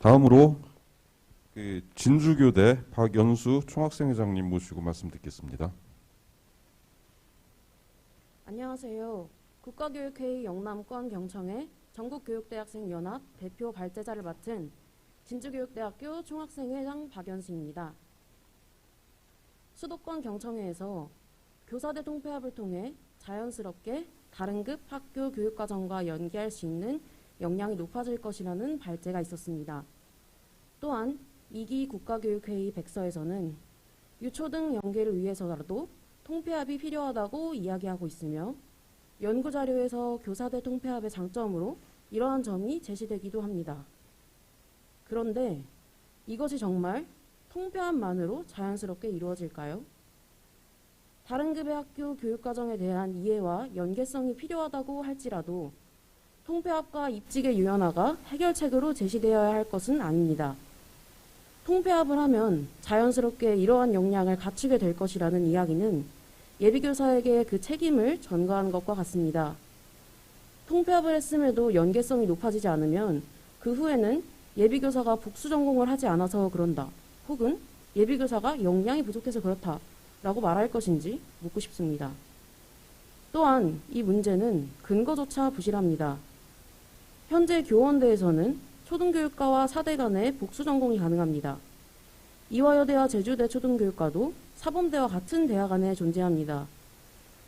다음으로 진주교대 박연수 총학생회장님 모시고 말씀 듣겠습니다. 안녕하세요. 국가교육회의 영남권 경청회 전국교육대학생연합 대표 발제자를 맡은 진주교육대학교 총학생회장 박연수입니다. 수도권 경청회에서 교사대 통폐합을 통해 자연스럽게 다른 급 학교 교육과정과 연계할 수 있는 역량이 높아질 것이라는 발제가 있었습니다. 또한 2기 국가교육회의 백서에서는 유초등 연계를 위해서라도 통폐합이 필요하다고 이야기하고 있으며 연구자료에서 교사대 통폐합의 장점으로 이러한 점이 제시되기도 합니다. 그런데 이것이 정말 통폐합만으로 자연스럽게 이루어질까요? 다른 급의 학교 교육과정에 대한 이해와 연계성이 필요하다고 할지라도 통폐합과 입직의 유연화가 해결책으로 제시되어야 할 것은 아닙니다. 통폐합을 하면 자연스럽게 이러한 역량을 갖추게 될 것이라는 이야기는 예비교사에게 그 책임을 전가하는 것과 같습니다. 통폐합을 했음에도 연계성이 높아지지 않으면 그 후에는 예비교사가 복수 전공을 하지 않아서 그런다, 혹은 예비교사가 역량이 부족해서 그렇다 라고 말할 것인지 묻고 싶습니다. 또한 이 문제는 근거조차 부실합니다. 현재 교원대에서는 초등교육과와 사대 간의 복수 전공이 가능합니다. 이화여대와 제주대 초등교육과도 사범대와 같은 대학 안에 존재합니다.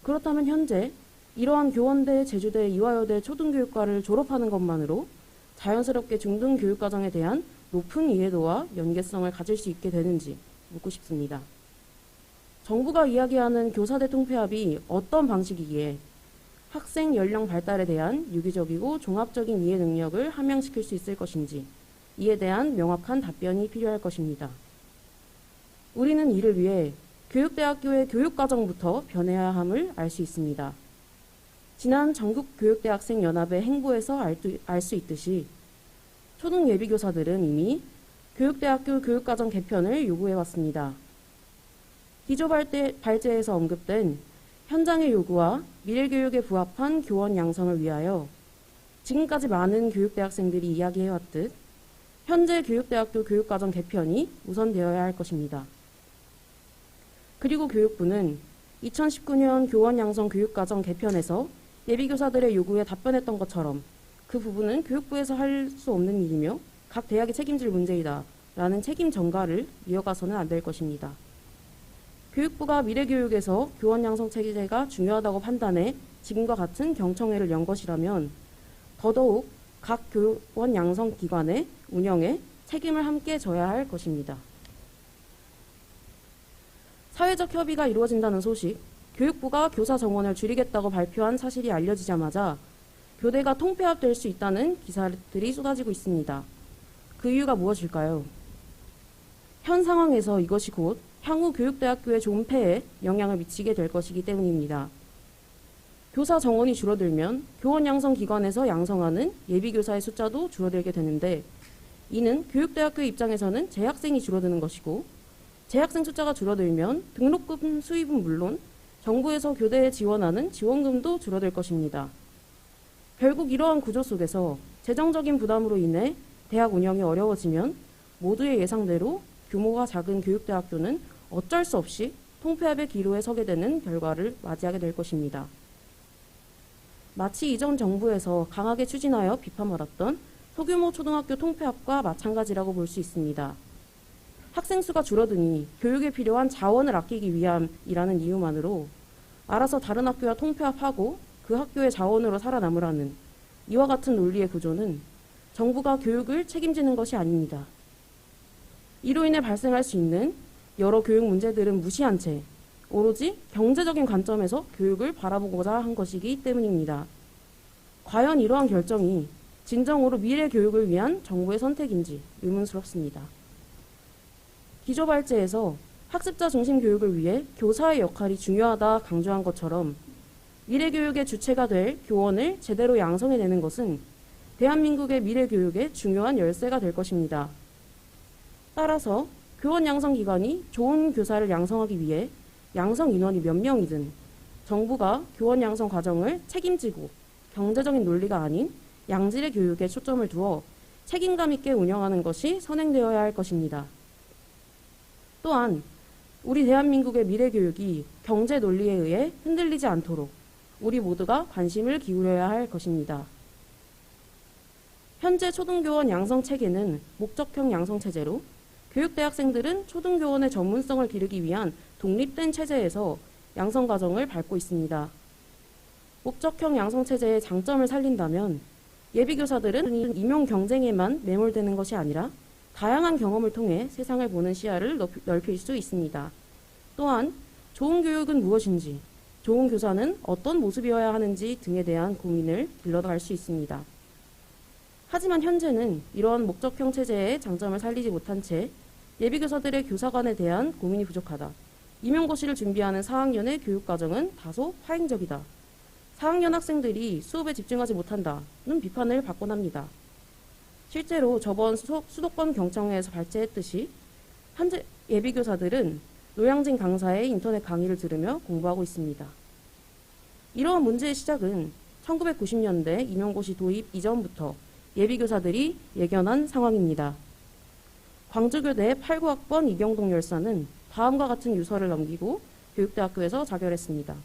그렇다면 현재 이러한 교원대, 제주대, 이화여대 초등교육과를 졸업하는 것만으로 자연스럽게 중등교육과정에 대한 높은 이해도와 연계성을 가질 수 있게 되는지 묻고 싶습니다. 정부가 이야기하는 교사대 통폐합이 어떤 방식이기에 학생 연령 발달에 대한 유기적이고 종합적인 이해 능력을 함양시킬 수 있을 것인지 이에 대한 명확한 답변이 필요할 것입니다. 우리는 이를 위해 교육대학교의 교육과정부터 변해야 함을 알 수 있습니다. 지난 전국교육대학생연합의 행보에서 알 수 있듯이 초등예비교사들은 이미 교육대학교 교육과정 개편을 요구해왔습니다. 기조 발제에서 언급된 현장의 요구와 미래교육에 부합한 교원 양성을 위하여 지금까지 많은 교육대학생들이 이야기해왔듯 현재 교육대학교 교육과정 개편이 우선되어야 할 것입니다. 그리고 교육부는 2019년 교원 양성 교육과정 개편에서 예비교사들의 요구에 답변했던 것처럼 그 부분은 교육부에서 할 수 없는 일이며 각 대학이 책임질 문제이다 라는 책임 전가를 이어가서는 안 될 것입니다. 교육부가 미래교육에서 교원 양성 체제가 중요하다고 판단해 지금과 같은 경청회를 연 것이라면 더더욱 각 교원 양성 기관의 운영에 책임을 함께 져야 할 것입니다. 사회적 협의가 이루어진다는 소식, 교육부가 교사 정원을 줄이겠다고 발표한 사실이 알려지자마자 교대가 통폐합될 수 있다는 기사들이 쏟아지고 있습니다. 그 이유가 무엇일까요? 현 상황에서 이것이 곧 향후 교육대학교의 존폐에 영향을 미치게 될 것이기 때문입니다. 교사 정원이 줄어들면 교원 양성 기관에서 양성하는 예비교사의 숫자도 줄어들게 되는데 이는 교육대학교의 입장에서는 재학생이 줄어드는 것이고 재학생 숫자가 줄어들면 등록금 수입은 물론 정부에서 교대에 지원하는 지원금도 줄어들 것입니다. 결국 이러한 구조 속에서 재정적인 부담으로 인해 대학 운영이 어려워지면 모두의 예상대로 규모가 작은 교육대학교는 어쩔 수 없이 통폐합의 기로에 서게 되는 결과를 맞이하게 될 것입니다. 마치 이전 정부에서 강하게 추진하여 비판받았던 소규모 초등학교 통폐합과 마찬가지라고 볼 수 있습니다. 학생 수가 줄어드니 교육에 필요한 자원을 아끼기 위함이라는 이유만으로 알아서 다른 학교와 통폐합하고 그 학교의 자원으로 살아남으라는 이와 같은 논리의 구조는 정부가 교육을 책임지는 것이 아닙니다. 이로 인해 발생할 수 있는 여러 교육 문제들은 무시한 채 오로지 경제적인 관점에서 교육을 바라보고자 한 것이기 때문입니다. 과연 이러한 결정이 진정으로 미래 교육을 위한 정부의 선택인지 의문스럽습니다. 기조 발제에서 학습자 중심 교육을 위해 교사의 역할이 중요하다 강조한 것처럼 미래 교육의 주체가 될 교원을 제대로 양성해내는 것은 대한민국의 미래 교육의 중요한 열쇠가 될 것입니다. 따라서 교원 양성 기관이 좋은 교사를 양성하기 위해 양성 인원이 몇 명이든 정부가 교원 양성 과정을 책임지고 경제적인 논리가 아닌 양질의 교육에 초점을 두어 책임감 있게 운영하는 것이 선행되어야 할 것입니다. 또한 우리 대한민국의 미래교육이 경제 논리에 의해 흔들리지 않도록 우리 모두가 관심을 기울여야 할 것입니다. 현재 초등교원 양성체계는 목적형 양성체제로 교육대학생들은 초등교원의 전문성을 기르기 위한 독립된 체제에서 양성과정을 밟고 있습니다. 목적형 양성체제의 장점을 살린다면 예비교사들은 임용 경쟁에만 매몰되는 것이 아니라 다양한 경험을 통해 세상을 보는 시야를 넓힐 수 있습니다. 또한 좋은 교육은 무엇인지, 좋은 교사는 어떤 모습이어야 하는지 등에 대한 고민을 길러갈 수 있습니다. 하지만 현재는 이러한 목적형 체제의 장점을 살리지 못한 채 예비교사들의 교사관에 대한 고민이 부족하다. 임용고시를 준비하는 4학년의 교육과정은 다소 파행적이다. 4학년 학생들이 수업에 집중하지 못한다는 비판을 받곤 합니다. 실제로 저번 수도권 경청회에서 발제했듯이 현재 예비교사들은 노량진 강사의 인터넷 강의를 들으며 공부하고 있습니다. 이러한 문제의 시작은 1990년대 임용고시 도입 이전부터 예비교사들이 예견한 상황입니다. 광주교대 89학번 이경동 열사는 다음과 같은 유서를 남기고 교육대학교에서 자결했습니다.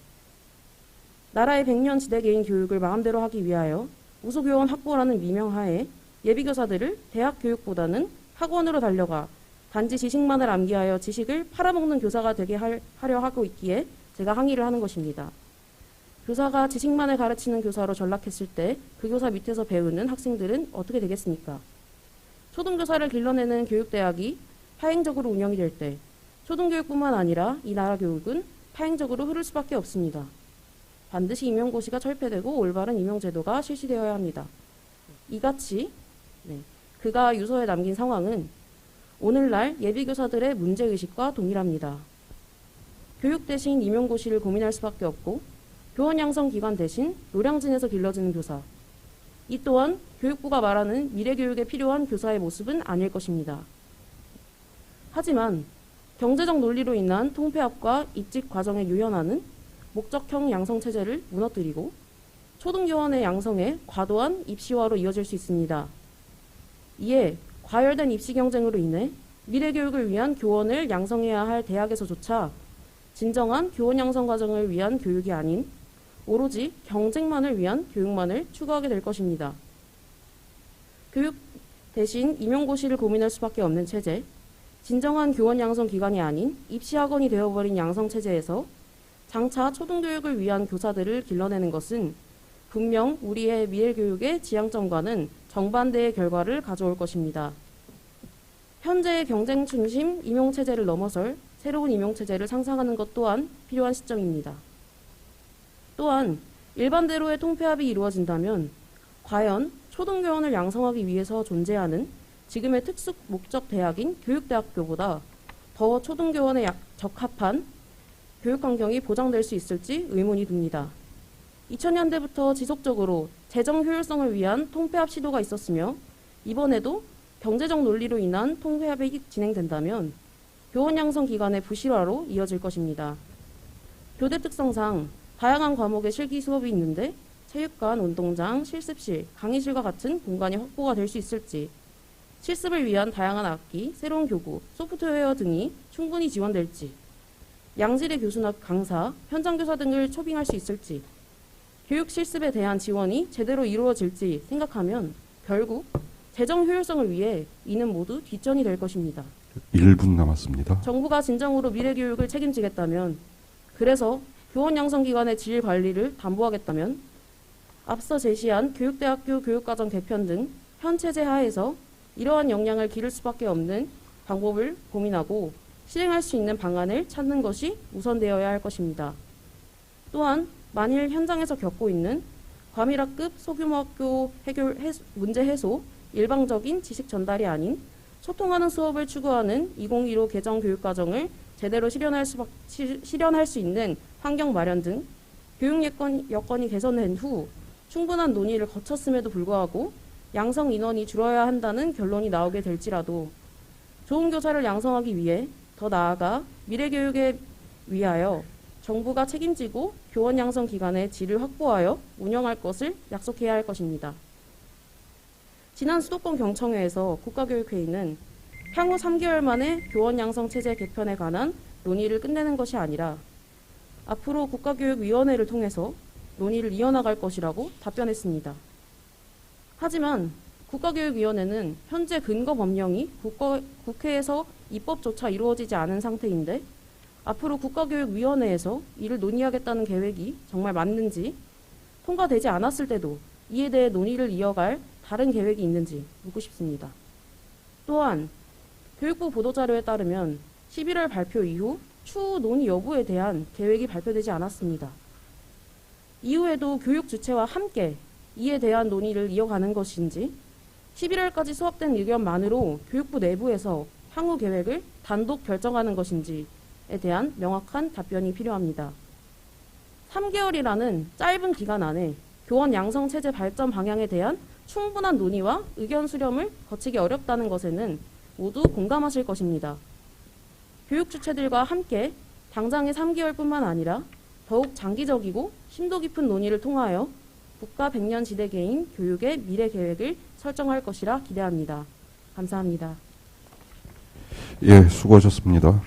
나라의 100년 지대개인 교육을 마음대로 하기 위하여 우수교원 확보라는 미명하에 예비교사들을 대학 교육보다는 학원으로 달려가 단지 지식만을 암기하여 지식을 팔아먹는 교사가 되게 하려 하고 있기에 제가 항의를 하는 것입니다. 교사가 지식만을 가르치는 교사로 전락했을 때 그 교사 밑에서 배우는 학생들은 어떻게 되겠습니까? 초등교사를 길러내는 교육대학이 파행적으로 운영이 될 때 초등교육뿐만 아니라 이 나라 교육은 파행적으로 흐를 수밖에 없습니다. 반드시 임용고시가 철폐되고 올바른 임용제도가 실시되어야 합니다. 이같이 그가 유서에 남긴 상황은 오늘날 예비교사들의 문제의식과 동일합니다. 교육 대신 임용고시를 고민할 수밖에 없고 교원양성기관 대신 노량진에서 길러지는 교사. 이 또한 교육부가 말하는 미래교육에 필요한 교사의 모습은 아닐 것입니다. 하지만 경제적 논리로 인한 통폐합과 입직 과정에 유연하는 목적형 양성체제를 무너뜨리고 초등교원의 양성에 과도한 입시화로 이어질 수 있습니다. 이에 과열된 입시 경쟁으로 인해 미래교육을 위한 교원을 양성해야 할 대학에서조차 진정한 교원 양성 과정을 위한 교육이 아닌 오로지 경쟁만을 위한 교육만을 추구하게 될 것입니다. 교육 대신 임용고시를 고민할 수밖에 없는 체제, 진정한 교원 양성 기관이 아닌 입시학원이 되어버린 양성체제에서 장차 초등교육을 위한 교사들을 길러내는 것은 분명 우리의 미래교육의 지향점과는 정반대의 결과를 가져올 것입니다. 현재의 경쟁 중심 임용체제를 넘어설 새로운 임용체제를 상상하는 것 또한 필요한 시점입니다. 또한 일반대로의 통폐합이 이루어진다면 과연 초등교원을 양성하기 위해서 존재하는 지금의 특수 목적 대학인 교육대학교보다 더 초등교원에 적합한 교육 환경이 보장될 수 있을지 의문이 듭니다. 2000년대부터 지속적으로 재정 효율성을 위한 통폐합 시도가 있었으며 이번에도 경제적 논리로 인한 통폐합이 진행된다면 교원 양성 기관의 부실화로 이어질 것입니다. 교대 특성상 다양한 과목의 실기 수업이 있는데 체육관, 운동장, 실습실, 강의실과 같은 공간이 확보가 될 수 있을지, 실습을 위한 다양한 악기, 새로운 교구, 소프트웨어 등이 충분히 지원될지, 양질의 교수나 강사, 현장 교사 등을 초빙할 수 있을지, 교육 실습에 대한 지원이 제대로 이루어질지 생각하면 결국 재정 효율성을 위해 이는 모두 뒷전이 될 것입니다. 1분 남았습니다. 정부가 진정으로 미래교육을 책임지겠다면, 그래서 교원 양성기관의 질 관리를 담보하겠다면 앞서 제시한 교육대학교 교육과정 개편 등 현 체제 하에서 이러한 역량을 기를 수밖에 없는 방법을 고민하고 실행할 수 있는 방안을 찾는 것이 우선되어야 할 것입니다. 또한 만일 현장에서 겪고 있는 과밀학급 소규모 학교 문제 해소, 일방적인 지식 전달이 아닌 소통하는 수업을 추구하는 2015 개정 교육과정을 제대로 실현할 수 있는 환경 마련 등 교육 여건이 개선된 후 충분한 논의를 거쳤음에도 불구하고 양성 인원이 줄어야 한다는 결론이 나오게 될지라도 좋은 교사를 양성하기 위해 더 나아가 미래교육에 위하여 정부가 책임지고 교원 양성 기관의 질을 확보하여 운영할 것을 약속해야 할 것입니다. 지난 수도권 경청회에서 국가교육회의는 향후 3개월 만에 교원 양성 체제 개편에 관한 논의를 끝내는 것이 아니라 앞으로 국가교육위원회를 통해서 논의를 이어나갈 것이라고 답변했습니다. 하지만 국가교육위원회는 현재 근거 법령이 국회에서 입법조차 이루어지지 않은 상태인데 앞으로 국가교육위원회에서 이를 논의하겠다는 계획이 정말 맞는지, 통과되지 않았을 때도 이에 대해 논의를 이어갈 다른 계획이 있는지 묻고 싶습니다. 또한 교육부 보도자료에 따르면 11월 발표 이후 추후 논의 여부에 대한 계획이 발표되지 않았습니다. 이후에도 교육 주체와 함께 이에 대한 논의를 이어가는 것인지 11월까지 수합된 의견만으로 교육부 내부에서 향후 계획을 단독 결정하는 것인지에 대한 명확한 답변이 필요합니다. 3개월이라는 짧은 기간 안에 교원 양성 체제 발전 방향에 대한 충분한 논의와 의견 수렴을 거치기 어렵다는 것에는 모두 공감하실 것입니다. 교육 주체들과 함께 당장의 3개월뿐만 아니라 더욱 장기적이고 심도 깊은 논의를 통하여 국가 100년 지대계인 교육의 미래 계획을 설정할 것이라 기대합니다. 감사합니다. 예, 수고하셨습니다.